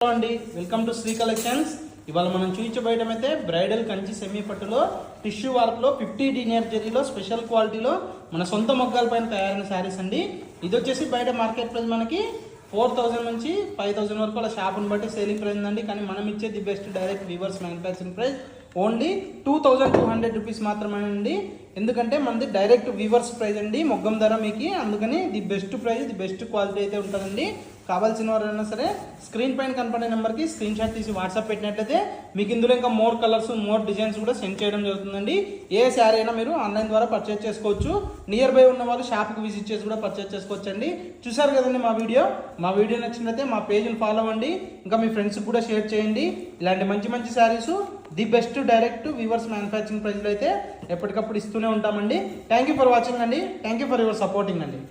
Hello అండి, welcome to Shri collections. ఇవాళ మనం చూపించబోయడం అయితే బ్రైడల్ కంచి సెమీ పట్టులో టిష్యూ వర్క్లో 50 డినియర్ జరీలో స్పెషల్ క్వాలిటీలో మన సొంత మొగ్గాల పైన తయారైన శారీస్ అండి. ఇది వచ్చేసి బయట మార్కెట్ ప్రైస్ మనకి 4000 నుంచి 5000 వరకు అలా షాప్ని బట్టి సేలింగ్ ప్రైస్ ఉందండి. కానీ మనం ఇచ్చే the best direct weavers manufacturing price only 2200 rupees మాత్రమేనండి. ఎందుకంటే మనది డైరెక్ట్ వీవర్స్ ప్రైస్ అండి, మొగ్గం ధర మీకు. అందుకని the best price, the best quality అయితే ఉంటుందండి. కావాల్సిన వారైనా సరే స్క్రీన్ పైన కనపడే నెంబర్కి స్క్రీన్ షాట్ తీసి వాట్సాప్ పెట్టినట్లయితే మీకు ఇందులో ఇంకా మోర్ కలర్స్, మోర్ డిజైన్స్ కూడా సెండ్ చేయడం జరుగుతుందండి. ఏ శారీ అయినా మీరు ఆన్లైన్ ద్వారా పర్చేజ్ చేసుకోవచ్చు. నియర్ బై ఉన్న వాళ్ళు షాప్కి విజిట్ చేసి కూడా పర్చేజ్ చేసుకోవచ్చు అండి. చూసారు కదండి మా వీడియో నచ్చినట్లయితే మా పేజ్ని ఫాలో అవ్వండి. ఇంకా మీ ఫ్రెండ్స్కి కూడా షేర్ చేయండి. ఇలాంటి మంచి మంచి saris the best direct weavers manufacturing ప్రైస్లో అయితే ఎప్పటికప్పుడు ఇస్తూనే ఉంటామండి. థ్యాంక్ యూ ఫర్ వాచింగ్ అండి. Thank you for your supporting అండి.